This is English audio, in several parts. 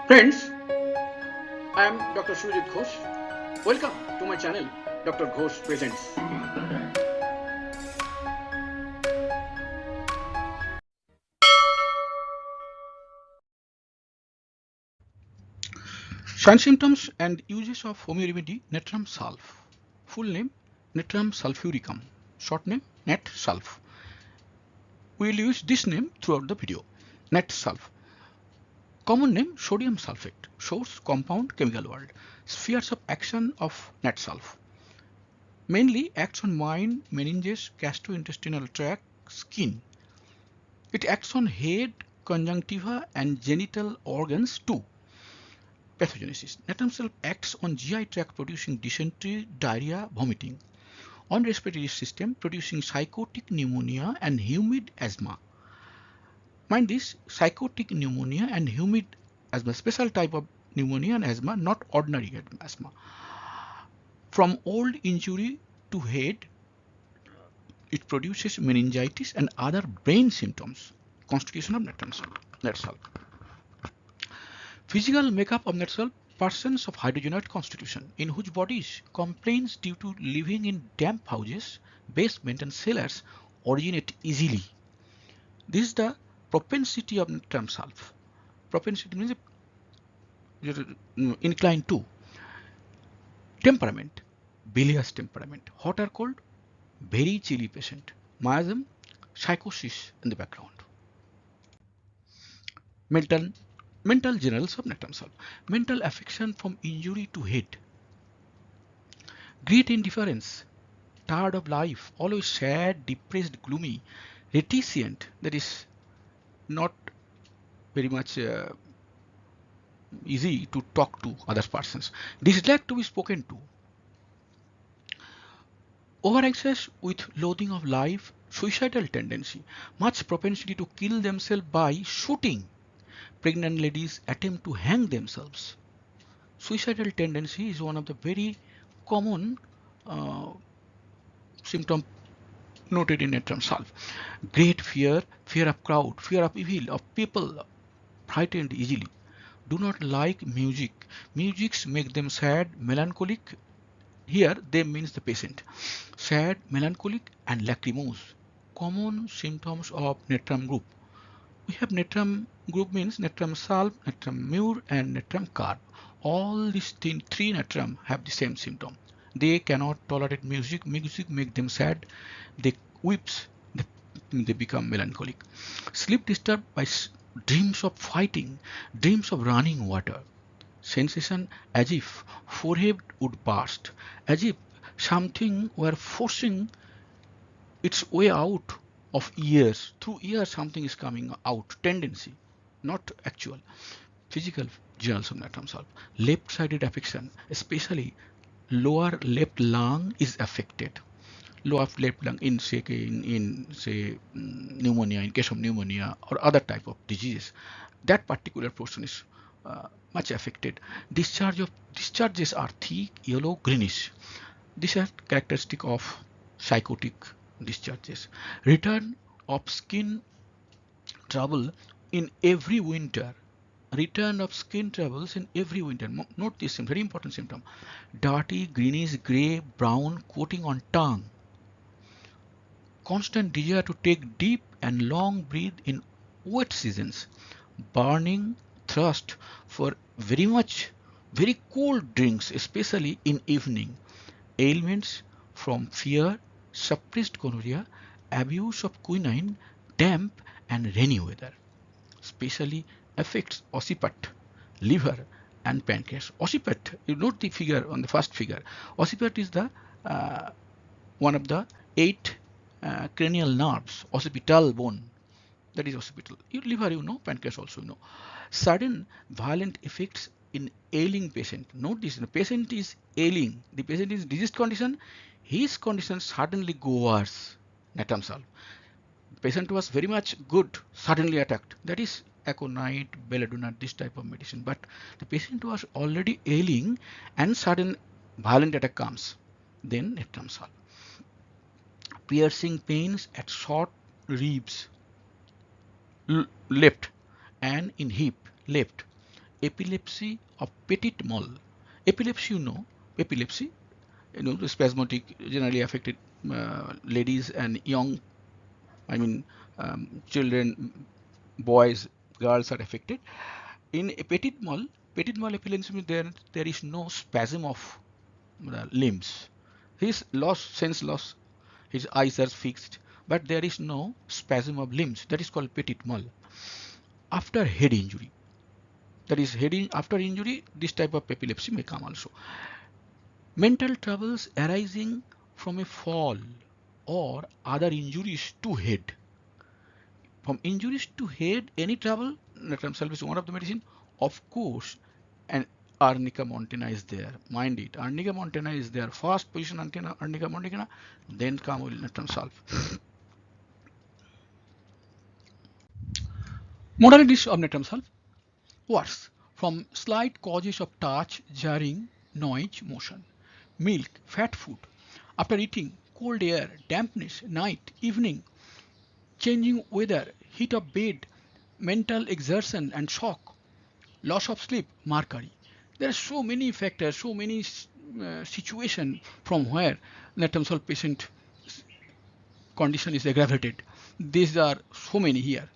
Friends, I am Dr. Sujit Ghosh. Welcome to my channel, Dr. Ghosh Presents. Signs, symptoms and uses of homeo-remedy Natrum Sulph. Full name Natrum sulphuricum. Short name Nat Sulph. We will use this name throughout the video. Nat Sulph. Common name sodium sulphate. Source compound chemical world. Spheres of action of Nat Sulph. Mainly acts on mind, meninges, gastro-intestinal tract, skin. It acts on head, conjunctiva and genital organs too. Pathogenesis. Natrum Sulph acts on GI tract producing dysentery, diarrhea, vomiting. On respiratory system producing sycotic pneumonia and humid asthma. Mind this, sycotic pneumonia and humid asthma, special type of pneumonia and asthma, not ordinary asthma. From old injury to head, it produces meningitis and other brain symptoms. Constitution of Nat Sulph. Physical makeup of Nat Sulph: persons of hydrogenate constitution, in whose bodies complaints due to living in damp houses, basement and cellars originate easily. This is the propensity of Natrum Sulph. Propensity means inclined to. Temperament: bilious temperament. Hot or cold? Very chilly patient. Miasm: psychosis in the background. Mental generals of Natrum Sulph. Mental affection from injury to head. Great indifference, tired of life, always sad, depressed, gloomy, reticent, that is not very much easy to talk to other persons, dislike to be spoken to, over anxious with loathing of life, suicidal tendency, much propensity to kill themselves by shooting. Pregnant ladies attempt to hang themselves. Suicidal tendency is one of the very common symptom noted in Natrum Sulph. Great fear, fear of crowd, fear of evil, of people, frightened easily. Do not like music. Musics make them sad, melancholic. Here they means the patient. Sad, melancholic and lachrymose. Common symptoms of Natrum group. We have Natrum group means Natrum Sulph, Natrum Mur and Natrum Carb. All these three Natrum have the same symptom. They cannot tolerate music. Music make them sad. They weeps. They become melancholic. Sleep disturbed by dreams of fighting, dreams of running water. Sensation as if forehead would burst, as if something were forcing its way out of ears. Through ears something is coming out. Tendency, not actual. Physical journals of Natrum Sulph. Left-sided affection, especially lower left lung is affected. Lower left lung in say pneumonia, in case of pneumonia or other type of diseases, that particular portion is much affected. Discharges are thick, yellow, greenish. These are characteristic of psychotic discharges. Return of skin trouble in every winter. Return of skin troubles in every winter. Note this very important symptom. Dirty, greenish, grey, brown coating on tongue. Constant desire to take deep and long breath in wet seasons. Burning thirst for very cold drinks, especially in evening. Ailments from fear, suppressed gonorrhea, abuse of quinine, damp and rainy weather. Especially affects occiput, liver and pancreas. Occiput, you note the figure on the first figure. Occiput is the one of the 8 cranial nerves, occipital bone. That is occipital. Liver you know, pancreas also you know. Sudden violent effects in ailing patient. Note this, the patient is ailing, the patient is diseased condition, his condition suddenly go worse. Natrum Sulph. Patient was very much good, suddenly attacked. That is aconite, belladonna, this type of medicine. But the patient was already ailing and sudden violent attack comes. Then Natrum Sulph. Piercing pains at short ribs left and in hip left. epilepsy of petit mal. Epilepsy, epilepsy, the spasmodic generally affected ladies and young, I mean, children, boys, girls are affected. In a petit mal epilepsy, there is no spasm of the limbs. His sense loss, his eyes are fixed, but there is no spasm of limbs. That is called petit mal. After head injury, that is after injury, this type of epilepsy may come also. Mental troubles arising from a fall or other injuries to head. From injuries to head, any trouble, Natrum sulph is one of the medicine. Of course, and Arnica montana is there. Mind it, Arnica montana is there. First position Arnica montana, then come Natrum sulph. Modalities of Natrum sulph. Worse, from slight causes of touch, jarring, noise, motion. Milk, fat food. After eating, cold air, dampness, night, evening, changing weather, heat of bed, mental exertion and shock, loss of sleep, mercury. There are so many factors, so many situations from where Natrum sulph patient condition is aggravated. These are so many here.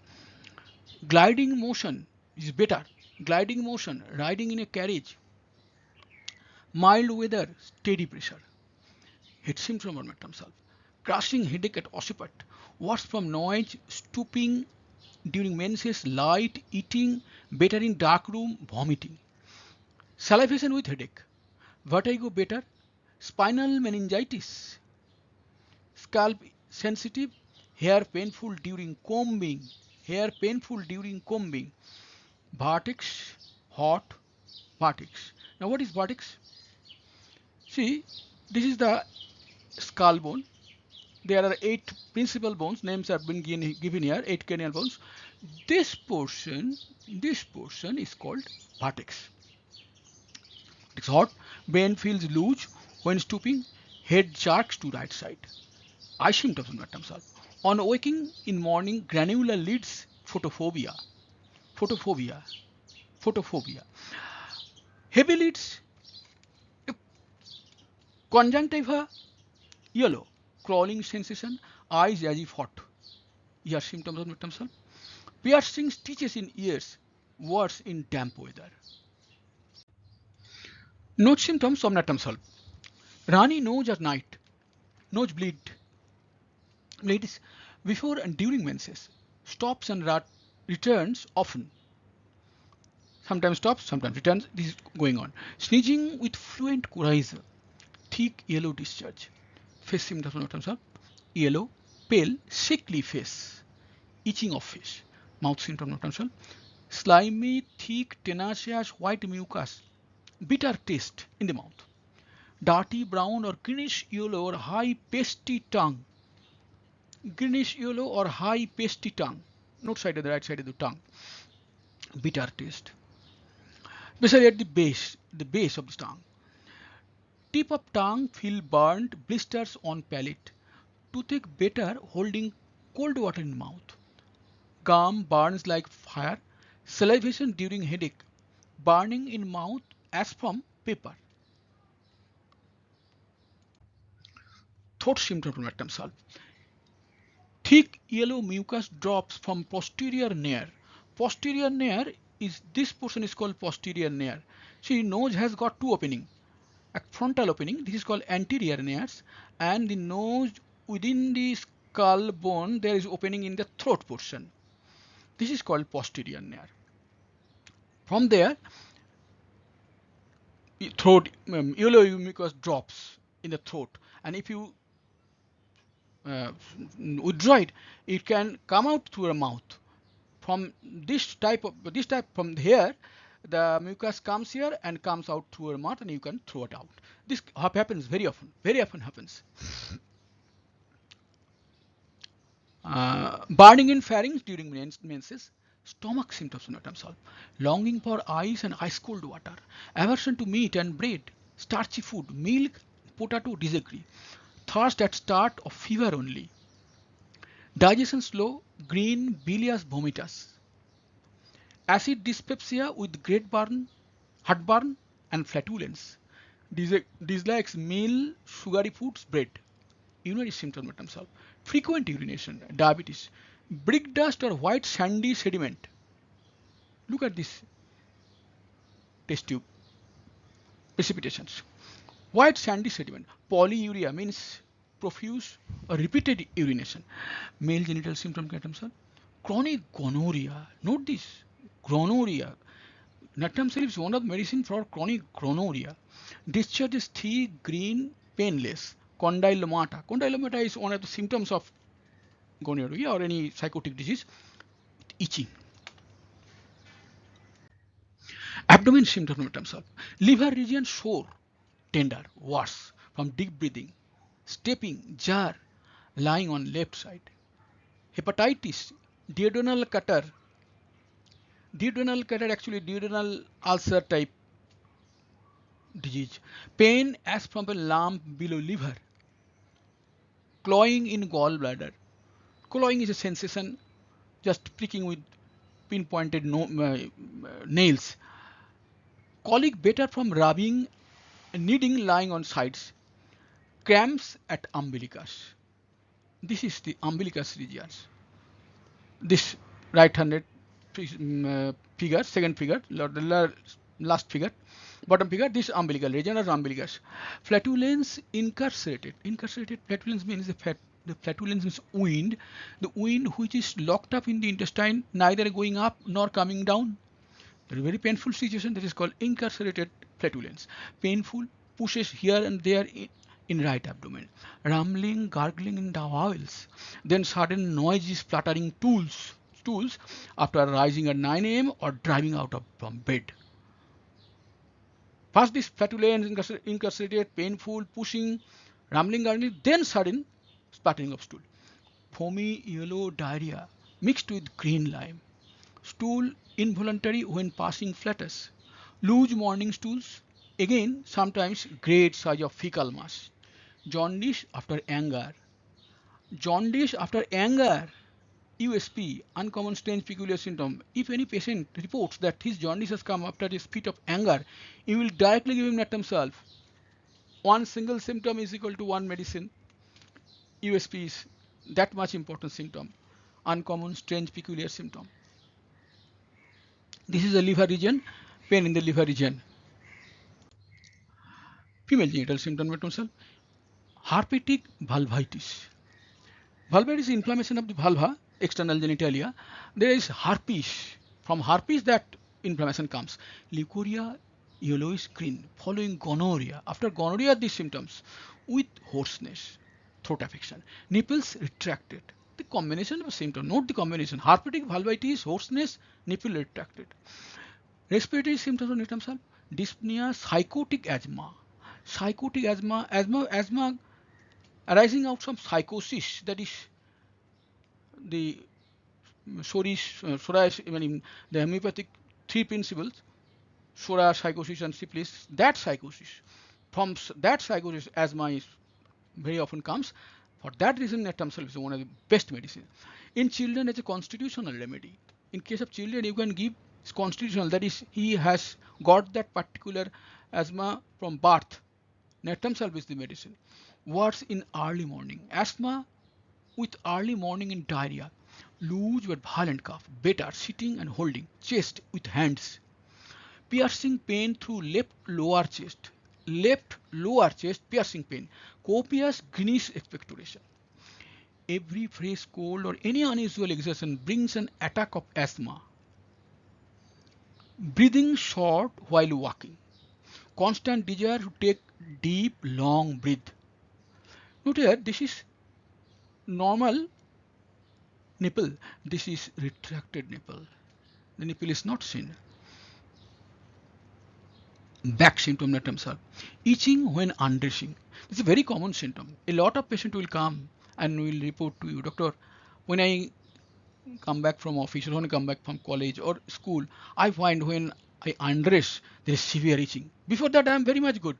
Gliding motion is better. Gliding motion, riding in a carriage, mild weather, steady pressure. Head symptom of Natrum sulph. Crushing headache at occiput. Worse from noise, stooping during menses, light, eating, better in dark room, vomiting. Salivation with headache. Vertigo better. Spinal meningitis. Scalp sensitive. Hair painful during combing. Hair painful during combing. Vertex, hot, vertex. Now what is vertex? See, this is the skull bone. There are 8 principal bones. Names have been given here. 8 cranial bones. This portion is called vertex. It's hot. Brain feels loose when stooping. Head jerks to right side. Eye symptoms of Natrum sulph. On waking in morning, granular lids, photophobia. Heavy lids, conjunctiva, yellow, crawling sensation, eyes as if hot. Ear symptoms of Natrum sulph. Piercing stitches in ears, worse in damp weather. Nose symptoms of Natrum sulph. Runny nose at night, nose bleeds before and during menses, stops and returns often. Sometimes stops, sometimes returns. This is going on. Sneezing with fluent coryza, thick yellow discharge. Face symptoms of Natrum sulph. Yellow, pale, sickly face, itching of face. Mouth symptom of Natrum sulph. Slimy, thick, tenacious, white mucus, bitter taste in the mouth. Dirty brown or greenish yellow or high pasty tongue. Greenish yellow or high pasty tongue. Not side of the right side of the tongue. Bitter taste. Especially at the base of the tongue. Tip of tongue feel burnt, blisters on palate. Toothache better holding cold water in mouth. Gum burns like fire. Salivation during headache. Burning in mouth as from paper. Throat symptom from Natrum sulph. Thick yellow mucus drops from posterior nair. Posterior nair is, this portion is called posterior nair. See, nose has got 2 opening. A frontal opening, this is called anterior nares, and the nose within the skull bone there is opening in the throat portion. This is called posterior nair. From there, throat yellow mucus drops in the throat, and if you withdraw it, it can come out through your mouth. From this type from here, the mucus comes here and comes out through your mouth, and you can throw it out. This happens very often happens. Burning in pharynx during menses. Stomach symptoms of Natrum sulph. Longing for ice and ice cold water. Aversion to meat and bread. Starchy food, milk, potato, disagree. Thirst at start of fever only. Digestion slow, green, bilious, vomitus. acid dyspepsia with great burn, heartburn, and flatulence. Dislikes meal, sugary foods, bread. Urinary symptoms of themselves. Frequent urination, diabetes, brick dust or white sandy sediment. Look at this test tube. Precipitations. White sandy sediment. Polyuria means profuse or repeated urination. Male genital symptom themselves. Chronic gonorrhea. Note this. Gonorrhea. Natrum is one of the medicine for chronic gonorrhea. Discharge is thick, green, painless. Condylomata. Condylomata is one of the symptoms of gonorrhea or any sycotic disease. Itching. Abdomen symptoms of themselves. Liver region sore, tender, worse from deep breathing, stepping, jar, lying on left side. Hepatitis, duodenal cutter. Duodenal cutter actually duodenal ulcer type disease. Pain as from a lump below liver. Clawing in gallbladder. Clawing is a sensation just pricking with pinpointed nails. Colic better from rubbing, kneading, lying on sides. Cramps at umbilicus. This is the umbilicus regions. This right-handed figure, second figure, the last figure, bottom figure, this umbilical region or umbilicus. Flatulence incarcerated. Incarcerated flatulence means the flatulence is wind, the wind which is locked up in the intestine, neither going up nor coming down. A very painful situation that is called incarcerated flatulence. Painful, pushes here and there in right abdomen. Rumbling, gargling in the bowels. Then sudden noisy spluttering stools after rising at 9 a.m. or driving out from bed. First this flatulence, incarcerated, painful, pushing, rumbling, gargling, then sudden spluttering of stool. Foamy yellow diarrhea mixed with green lime. Stool involuntary when passing flatus. Loose morning stools, again sometimes great size of fecal mass. Jaundice after anger. Jaundice after anger. USP, uncommon strange peculiar symptom. If any patient reports that his jaundice has come after a fit of anger, you will directly give him Natrum Sulph. One single symptom is equal to one medicine. USP is that much important symptom. Uncommon strange peculiar symptom. This is the liver region, pain in the liver region. Female genital symptom Natrum Sulph. Herpetic vulvitis. Vulvitis is inflammation of the vulva, external genitalia. There is herpes. From herpes that inflammation comes. Leukorrhea, yellowish green, following gonorrhea. After gonorrhea, these symptoms with hoarseness, throat affection. Nipples retracted. The combination of a symptom. Note the combination. Herpetic vulvitis, hoarseness, nipple retracted. Respiratory symptoms of Natrum Sulph. Dyspnea, sycotic asthma. Sycotic asthma arising out from psychosis, that is the the homeopathic three principles, Sora, psychosis and syphilis, that psychosis. From that psychosis, asthma is very often comes. For that reason, Natrum Sulph is one of the best medicine. In children, it's a constitutional remedy. In case of children, you can give constitutional, that is, he has got that particular asthma from birth. Natrum Sulph is the medicine. Worse in early morning. Asthma with early morning and diarrhea. Loose but violent cough. Better sitting and holding. Chest with hands. Piercing pain through left lower chest. Left lower chest piercing pain. Copious greenish expectoration. Every fresh cold or any unusual exertion brings an attack of asthma. Breathing short while walking. Constant desire to take deep long breath. Note here, this is normal nipple. This is retracted nipple. The nipple is not seen. Back symptom Natrum Sulph. Itching when undressing. This is a very common symptom. A lot of patients will come and will report to you, doctor, when I come back from office or when I come back from college or school, I find when I undress, there is severe itching. Before that, I am very much good.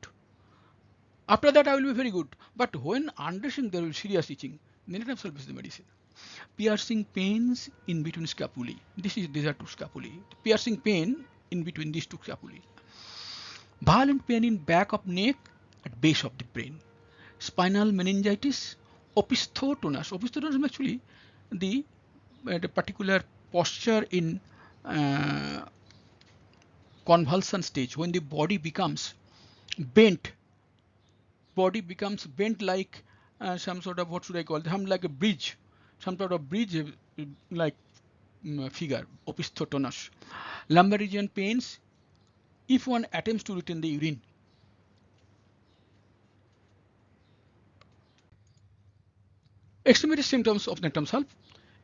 After that, I will be very good. But when undressing, there will be serious itching. Natrum Sulph is the medicine. Piercing pains in between scapulae. These are two scapulae. Piercing pain in between these two scapulae. Violent pain in back of neck at base of the brain. Spinal meningitis. Opisthotonus. Opisthotonus is actually the particular posture in convulsion stage, when the body becomes bent. Body becomes bent like some sort of, what should I call them, like a bridge, some sort of bridge like figure, opisthotonus. Lumbar region pains if one attempts to retain the urine. Extremity symptoms of Natrum sulph.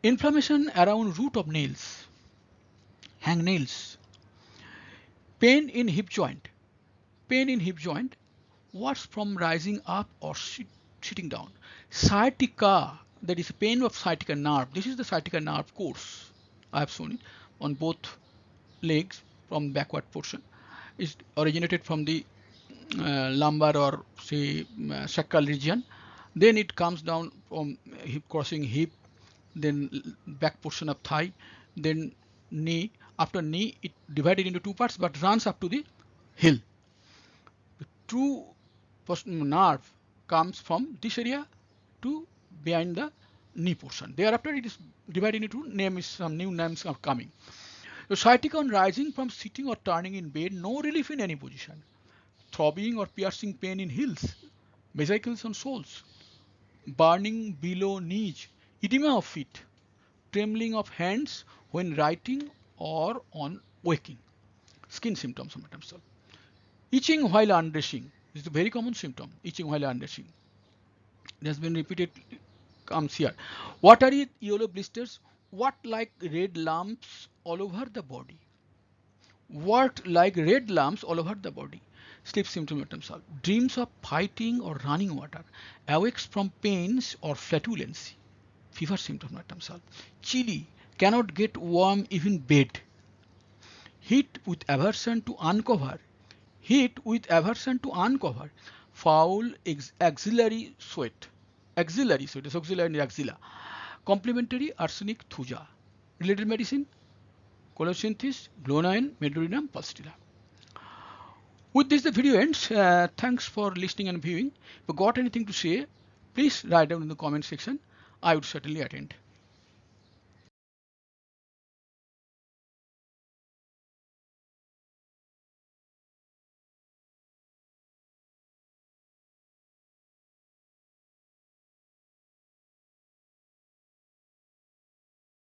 Inflammation around root of nails, hangnails. Pain in hip joint. Pain in hip joint, worse from rising up or sitting down. Sciatica, that is pain of sciatica nerve. This is the sciatica nerve course. I have shown it on both legs from backward portion. It originated from the lumbar or say sacral region. Then it comes down from hip, crossing hip, then back portion of thigh, then knee. After knee, it divided into two parts but runs up to the heel. The true nerve comes from this area to behind the knee portion. Thereafter, it is divided into some new names are coming. So sciatica on rising from sitting or turning in bed, no relief in any position. Throbbing or piercing pain in heels, vesicles on soles, burning below knees, edema of feet, trembling of hands when writing or on waking. Skin symptoms of Natrum sulph. Itching while undressing is a very common symptom. Itching while undressing. It has been repeated, comes here. Watery yellow blisters. What like red lumps all over the body. What like red lumps all over the body. Sleep symptom Natrum sulph. Dreams of fighting or running water. Awakes from pains or flatulency. Fever symptom Natrum sulph. Chilly. Cannot get warm even bed. Heat with aversion to uncover. Heat with aversion to uncover. Foul axillary sweat. Axillary sweat is axillary and axilla. Complementary arsenic thuja. Related medicine, colocynthis, glonine, medurinum, pulsatilla. With this the video ends. Thanks for listening and viewing. If you got anything to say, please write down in the comment section. I would certainly attend.